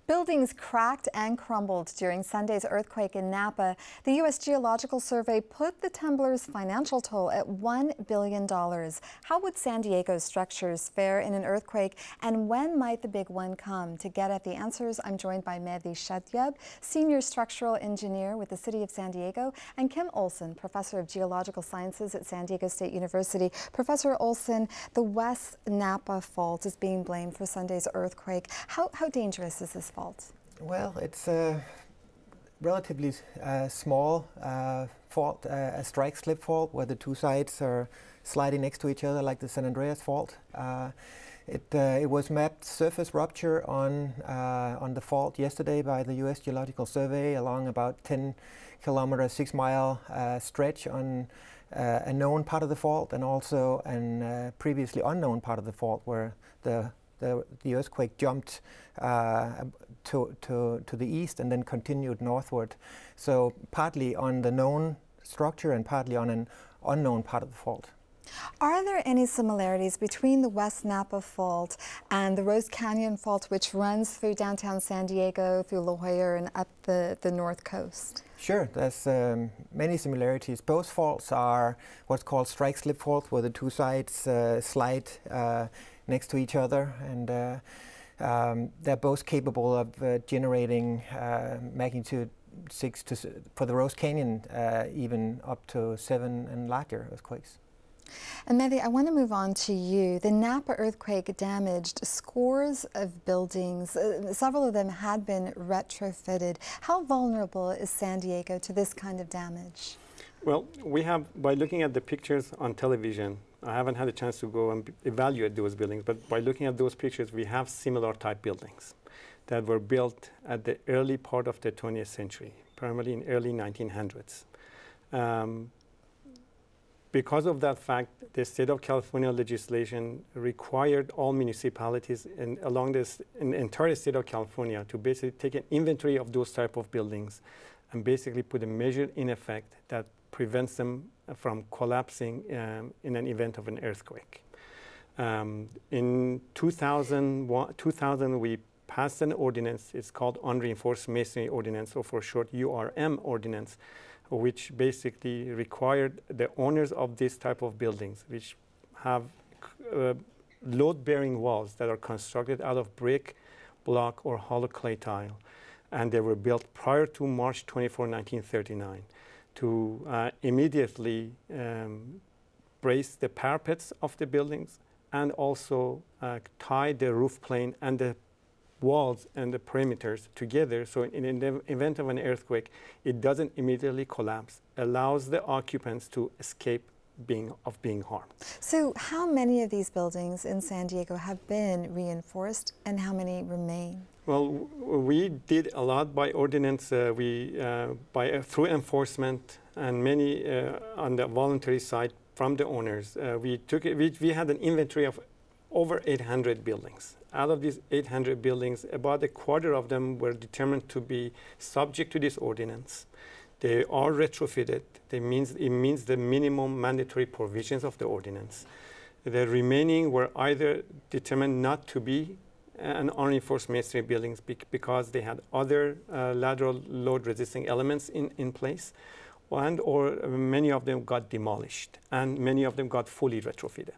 Buildings cracked and crumbled during Sunday's earthquake in Napa. The U.S. Geological Survey put the tumblers' financial toll at $1 billion. How would San Diego's structures fare in an earthquake, and when might the big one come? To get at the answers, I'm joined by Mehdi Shadyab, Senior Structural Engineer with the City of San Diego, and Kim Olson, Professor of Geological Sciences at San Diego State University. Professor Olson, the West Napa Fault is being blamed for Sunday's earthquake. How dangerous is this fault? Well, it's a relatively small fault, a strike-slip fault where the two sides are sliding next to each other like the San Andreas fault. It was mapped surface rupture on the fault yesterday by the U.S. Geological Survey along about 10-kilometer, 6-mile stretch on a known part of the fault, and also a previously unknown part of the fault where the earthquake jumped to the east and then continued northward. So partly on the known structure and partly on an unknown part of the fault. Are there any similarities between the West Napa Fault and the Rose Canyon Fault, which runs through downtown San Diego, through La Jolla and up the north coast? Sure, there's many similarities. Both faults are what's called strike-slip faults, where the two sides slide next to each other, and they're both capable of generating magnitude 6 for the Rose Canyon, even up to 7 and larger earthquakes. And Mehdi, I want to move on to you. The Napa earthquake damaged scores of buildings. Several of them had been retrofitted. How vulnerable is San Diego to this kind of damage? Well, we have, by looking at the pictures on television, I haven't had a chance to go and evaluate those buildings, but by looking at those pictures, we have similar type buildings that were built at the early part of the 20th century, primarily in early 1900s. Because of that fact, the state of California legislation required all municipalities along in the entire state of California to basically take an inventory of those type of buildings and basically put a measure in effect that prevents them from collapsing in an event of an earthquake. In 2000, we passed an ordinance. It's called Unreinforced Masonry Ordinance, or for short URM Ordinance, which basically required the owners of this type of buildings, which have load-bearing walls that are constructed out of brick, block, or hollow clay tile, and they were built prior to March 24, 1939, to immediately brace the parapets of the buildings and also tie the roof plane and the walls and the perimeters together, so in the event of an earthquake, it doesn't immediately collapse, allows the occupants to escape being harmed. So how many of these buildings in San Diego have been reinforced, and how many remain? Well, we did a lot by ordinance, through enforcement, and many on the voluntary side from the owners. We had an inventory of over 800 buildings. Out of these 800 buildings, about a quarter of them were determined to be subject to this ordinance. They are retrofitted. It means the minimum mandatory provisions of the ordinance. The remaining were either determined not to be an unreinforced masonry buildings because they had other lateral load-resisting elements in place, or many of them got demolished, and many of them got fully retrofitted.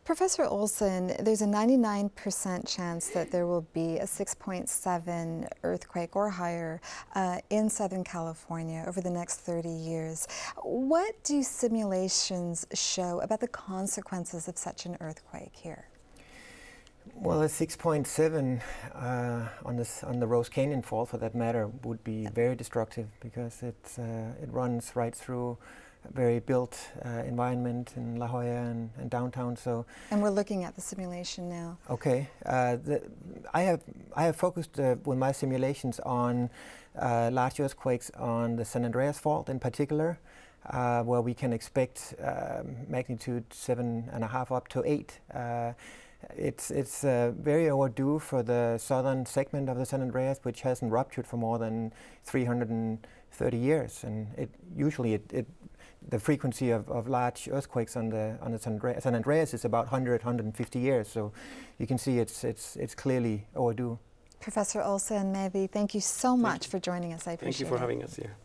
Professor Olson, there's a 99% chance that there will be a 6.7 earthquake or higher in Southern California over the next 30 years. What do simulations show about the consequences of such an earthquake here? Well, a 6.7 on the Rose Canyon Fault, for that matter, would be very destructive because it runs right through a very built environment in La Jolla and downtown. And we're looking at the simulation now. Okay, I have focused with my simulations on large earthquakes on the San Andreas Fault in particular, where we can expect magnitude 7.5 up to 8. It's very overdue for the southern segment of the San Andreas, which hasn't ruptured for more than 330 years, and usually the frequency of large earthquakes on the San Andreas is about 100, 150 years. So you can see it's clearly overdue. Professor Olsen, Mehdi, thank you so much for joining us. I appreciate it. Thank you for having us here.